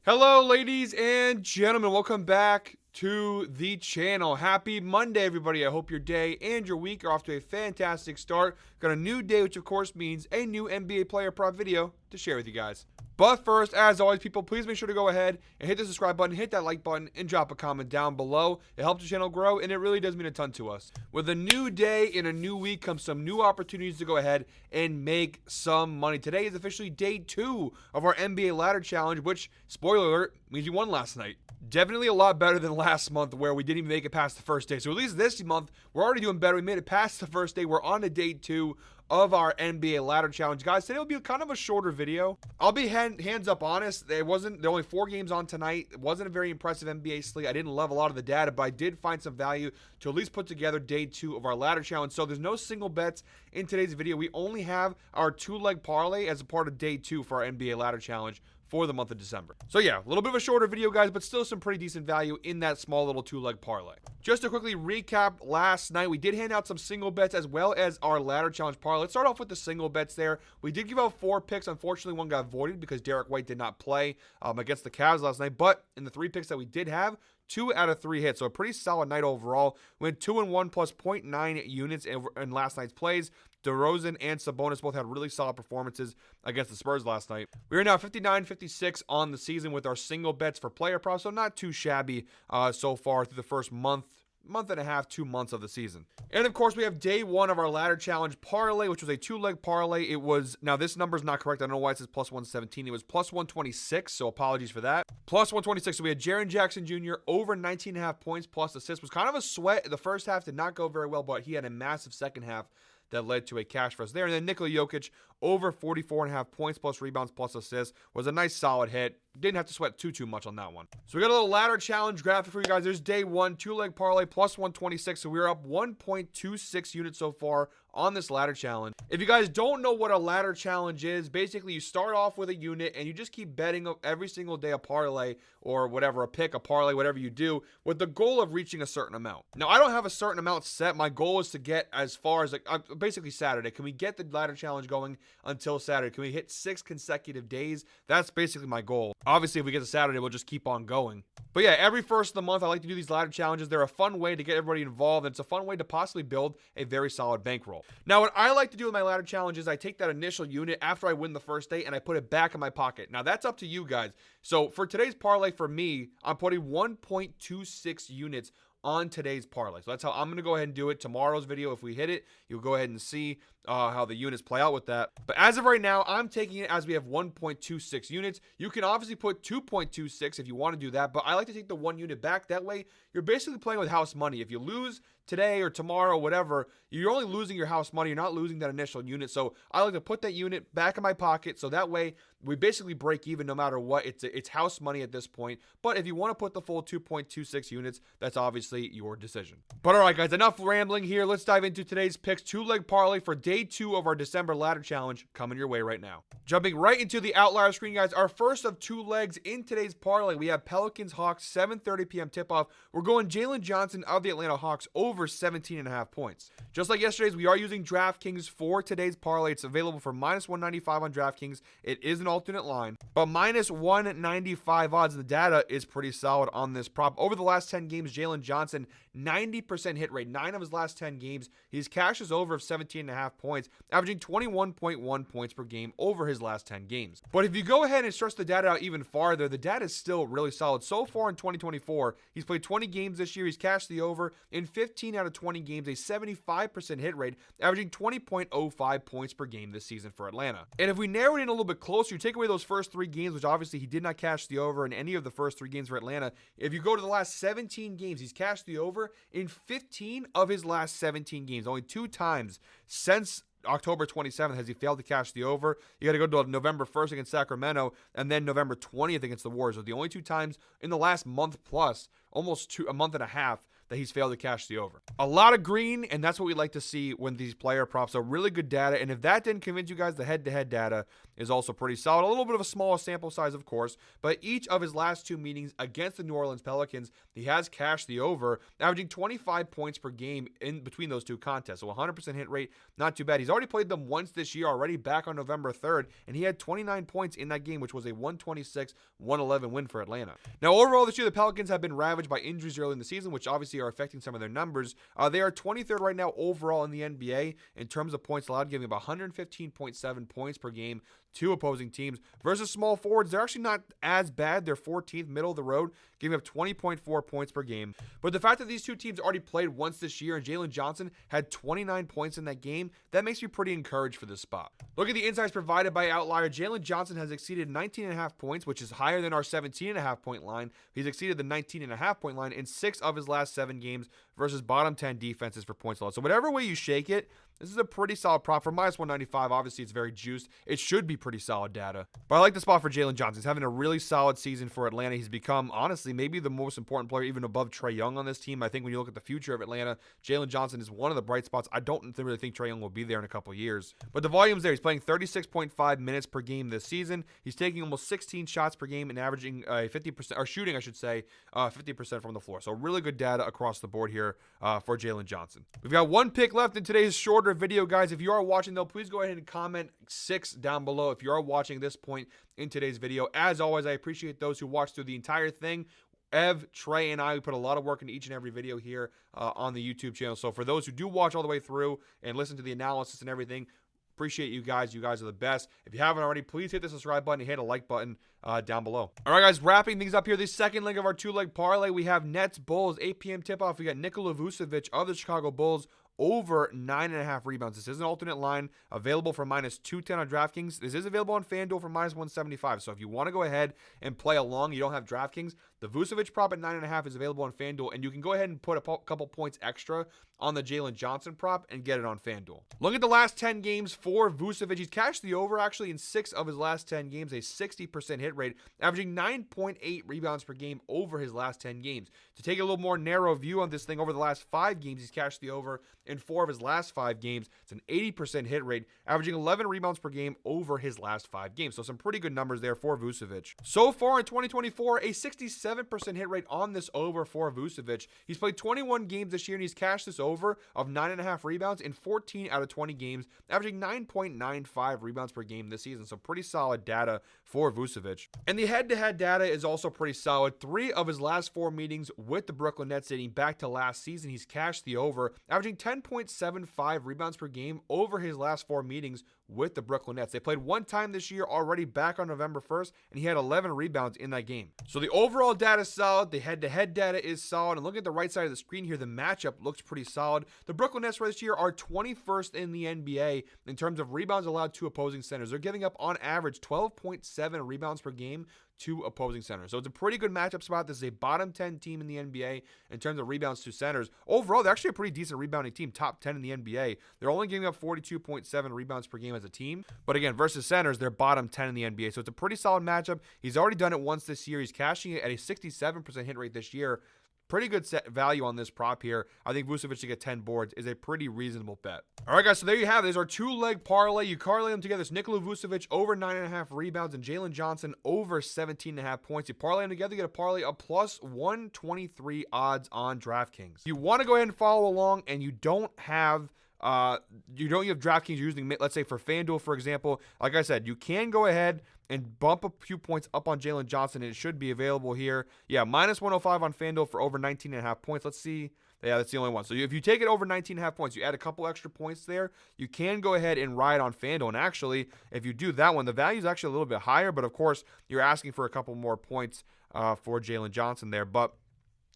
Hello, ladies and gentlemen. Welcome back to the channel. Happy Monday, everybody. I hope your day and your week are off to a fantastic start. Got a new day, which of course means a new NBA player prop video to share with you guys. But first, as always, people, please make sure to go ahead and hit the subscribe button, hit that like button, and drop a comment down below. It helps the channel grow, and it really does mean a ton to us. With a new day and a new week comes some new opportunities to go ahead and make some money. Today is officially day 2 of our NBA Ladder Challenge, which, spoiler alert, means you won last night. Definitely a lot better than last month where we didn't even make it past the first day. So at least this month, we're already doing better. We made it past the first day. We're on to day 2 of our NBA Ladder Challenge. Guys, today will be kind of a shorter video. I'll be hands up honest. There were only 4 games on tonight. It wasn't a very impressive NBA slate. I didn't love a lot of the data, but I did find some value to at least put together day 2 of our Ladder Challenge. So there's no single bets in today's video. We only have our 2-leg parlay as a part of day 2 for our NBA Ladder Challenge for the month of December. So yeah, a little bit of a shorter video, guys, but still some pretty decent value in that small little 2-leg parlay. Just to quickly recap, last night we did hand out some single bets as well as our Ladder Challenge parlay. Let's start off with the single bets there. We did give out 4 picks. Unfortunately, one got voided because Derek White did not play against the Cavs last night. But in the 3 picks that we did have, 2 out of 3 hits. So a pretty solid night overall. We went 2-1 plus 0.9 units in last night's plays. DeRozan and Sabonis both had really solid performances against the Spurs last night. We are now 59-56 on the season with our single bets for player props, so not too shabby so far through the first month and a half, 2 months of the season. And of course, we have day 1 of our Ladder Challenge parlay, which was a 2-leg parlay. It was, now this number is not correct. I don't know why it says plus 117. It was plus 126, so apologies for that. Plus 126, so we had Jaylen Johnson Jr. over 19.5 points plus assists. Was kind of a sweat. The first half did not go very well, but he had a massive second half that led to a cash for us there. And then Nikola Vućević over 44.5 points plus rebounds plus assists was a nice solid hit. Didn't have to sweat too much on that one. So we got a little Ladder Challenge graphic for you guys. There's day 1, 2-leg parlay plus 126. So we're up 1.26 units so far on this Ladder Challenge. If you guys don't know what a Ladder Challenge is, basically you start off with a unit and you just keep betting every single day a parlay or whatever, a pick, a parlay, whatever you do, with the goal of reaching a certain amount. Now, I don't have a certain amount set. My goal is to get as far as basically Saturday. Can we get the Ladder Challenge going until Saturday? Can we hit 6 consecutive days? That's basically my goal. Obviously, if we get to Saturday, we'll just keep on going. But yeah, every first of the month, I like to do these Ladder Challenges. They're a fun way to get everybody involved, and it's a fun way to possibly build a very solid bankroll. Now, what I like to do with my Ladder Challenge is I take that initial unit after I win the first day, and I put it back in my pocket. Now, that's up to you guys. So for today's parlay, for me, I'm putting 1.26 units on today's parlay. So that's how I'm going to go ahead and do it. Tomorrow's video, if we hit it, you'll go ahead and see how the units play out with that. But as of right now, I'm taking it as we have 1.26 units. You can obviously put 2.26 if you want to do that, but I like to take the 1 unit back. That way, you're basically playing with house money. If you lose today or tomorrow, whatever, you're only losing your house money. You're not losing that initial unit. So I like to put that unit back in my pocket. So that way we basically break even no matter what. It's house money at this point. But if you want to put the full 2.26 units, that's obviously your decision. But all right, guys, enough rambling here. Let's dive into today's picks. 2-leg parlay for day 2 of our December Ladder Challenge coming your way right now. Jumping right into the outlier screen, guys. Our first of 2 legs in today's parlay. We have Pelicans Hawks 7:30 p.m. tip-off. We're going Jaylen Johnson of the Atlanta Hawks over 17.5 points. Just like yesterday's, we are using DraftKings for today's parlay. It's available for minus 195 on DraftKings. It is an alternate line, but minus 195 odds. The data is pretty solid on this prop. Over the last 10 games, Jaylen Johnson, 90% hit rate. 9 of his last 10 games, his cash is over of 17.5 points, averaging 21.1 points per game over his last 10 games. But if you go ahead and stretch the data out even farther, the data is still really solid. So far in 2024, he's played 20 games this year. He's cashed the over in 15 out of 20 games, a 75% hit rate, averaging 20.05 points per game this season for Atlanta. And if we narrow it in a little bit closer, you take away those first 3 games, which obviously he did not cash the over in any of the first 3 games for Atlanta. If you go to the last 17 games, he's cashed the over in 15 of his last 17 games. Only 2 times since October 27th has he failed to cash the over. You got to go to November 1st against Sacramento and then November 20th against the Warriors. So the only 2 times in the last month plus, almost a month and a half, that he's failed to cash the over. A lot of green, and that's what we like to see when these player props are really good data. And if that didn't convince you guys, the head-to-head data is also pretty solid. A little bit of a smaller sample size, of course, but each of his last 2 meetings against the New Orleans Pelicans, he has cashed the over, averaging 25 points per game in between those 2 contests. So 100% hit rate, not too bad. He's already played them once this year, already back on November 3rd, and he had 29 points in that game, which was a 126-111 win for Atlanta. Now, overall this year, the Pelicans have been ravaged by injuries early in the season, which obviously are affecting some of their numbers. They are 23rd right now overall in the NBA in terms of points allowed, giving about 115.7 points per game to opposing teams. Versus small forwards, they're actually not as bad. They're 14th, middle of the road, giving up 20.4 points per game. But the fact that these 2 teams already played once this year and Jaylen Johnson had 29 points in that game, that makes me pretty encouraged for this spot. Look at the insights provided by Outlier. Jaylen Johnson has exceeded 19.5 points, which is higher than our 17.5 point line. He's exceeded the 19.5 point line in 6 of his last 7 games versus bottom 10 defenses for points allowed. So whatever way you shake it, this is a pretty solid prop for minus 195. Obviously, it's very juiced. It should be pretty solid data. But I like the spot for Jaylen Johnson. He's having a really solid season for Atlanta. He's become, honestly, maybe the most important player, even above Trae Young on this team. I think when you look at the future of Atlanta, Jaylen Johnson is one of the bright spots. I don't really think Trae Young will be there in a couple years. But the volume's there. He's playing 36.5 minutes per game this season. He's taking almost 16 shots per game and averaging 50%, or shooting, I should say, 50% from the floor. So really good data across the board here for Jaylen Johnson. We've got 1 pick left in today's shorter video, guys. If you are watching, though, please go ahead and comment 6 down below if you are watching this point in today's video. As always, I appreciate those who watch through the entire thing. Ev, Trey, and I, we put a lot of work into each and every video here on the YouTube channel. So for those who do watch all the way through and listen to the analysis and everything, appreciate you guys. You guys are the best. If you haven't already, please hit the subscribe button and hit a like button down below. All right, guys, wrapping things up here. The second leg of our 2-leg parlay, we have Nets Bulls, 8 p.m. tip-off. We got Nikola Vućević of the Chicago Bulls over 9.5 rebounds. This is an alternate line available for minus 210 on DraftKings. This is available on FanDuel for minus 175. So if you want to go ahead and play along, you don't have DraftKings, the Vućević prop at 9.5 is available on FanDuel, and you can go ahead and put a couple points extra on the Jaylen Johnson prop and get it on FanDuel. Look at the last 10 games for Vućević. He's cashed the over actually in 6 of his last 10 games, a 60% hit rate, averaging 9.8 rebounds per game over his last 10 games. To take a little more narrow view on this thing, over the last 5 games, he's cashed the over in 4 of his last 5 games. It's an 80% hit rate, averaging 11 rebounds per game over his last 5 games. So some pretty good numbers there for Vućević. So far in 2024, a 67% hit rate on this over for Vućević. He's played 21 games this year, and he's cashed this over of 9.5 rebounds in 14 out of 20 games, averaging 9.95 rebounds per game this season. So pretty solid data for Vućević. And the head-to-head data is also pretty solid. 3 of his last 4 meetings with the Brooklyn Nets dating back to last season, he's cashed the over, averaging 10.75 rebounds per game over his last 4 meetings with the Brooklyn Nets. They played 1 time this year already back on November 1st, and he had 11 rebounds in that game. So the overall data is solid. The head-to-head data is solid. And look at the right side of the screen here. The matchup looks pretty solid. The Brooklyn Nets this year are 21st in the NBA in terms of rebounds allowed to opposing centers. They're giving up on average 12.7 rebounds per game to opposing centers. So it's a pretty good matchup spot. This is a bottom 10 team in the NBA in terms of rebounds to centers. Overall, they're actually a pretty decent rebounding team, top 10 in the NBA. They're only giving up 42.7 rebounds per game as a team. But again, versus centers, they're bottom 10 in the NBA. So it's a pretty solid matchup. He's already done it once this year. He's cashing it at a 67% hit rate this year. Pretty good set value on this prop here. I think Vućević to get 10 boards is a pretty reasonable bet. All right, guys, so there you have it. There's our 2-leg parlay. You parlay them together. It's Nikola Vućević over 9.5 rebounds and Jaylen Johnson over 17.5 points. You parlay them together, you get a parlay of plus 123 odds on DraftKings. You want to go ahead and follow along and you don't have DraftKings, you're using, let's say for FanDuel, for example. Like I said, you can go ahead and bump a few points up on Jaylen Johnson, and it should be available here. Yeah, minus 105 on FanDuel for over 19.5 points. Let's see. Yeah, that's the only one. So if you take it over 19.5 points, you add a couple extra points there, you can go ahead and ride on FanDuel. And actually, if you do that one, the value is actually a little bit higher, but of course, you're asking for a couple more points for Jaylen Johnson there. But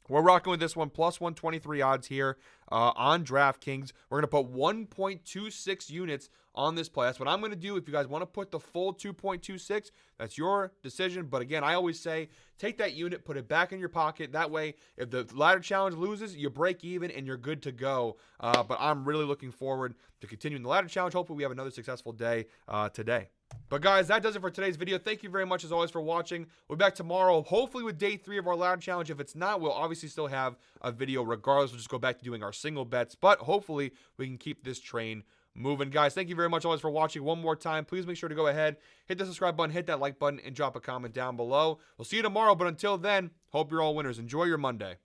we're rocking with this one, plus 123 odds here on DraftKings. We're going to put 1.26 units on this play. That's what I'm going to do. If you guys want to put the full 2.26, that's your decision. But again, I always say take that unit, put it back in your pocket. That way, if the ladder challenge loses, you break even and you're good to go. But I'm really looking forward to continuing the ladder challenge. Hopefully, we have another successful day today. But guys, that does it for today's video. Thank you very much as always for watching. We'll be back tomorrow, hopefully with day 3 of our ladder challenge. If it's not, we'll obviously still have a video regardless. We'll just go back to doing our single bets. But hopefully, we can keep this train moving. Guys, thank you very much always for watching. One more time, please make sure to go ahead, hit the subscribe button, hit that like button, and drop a comment down below. We'll see you tomorrow, but until then, hope you're all winners. Enjoy your Monday.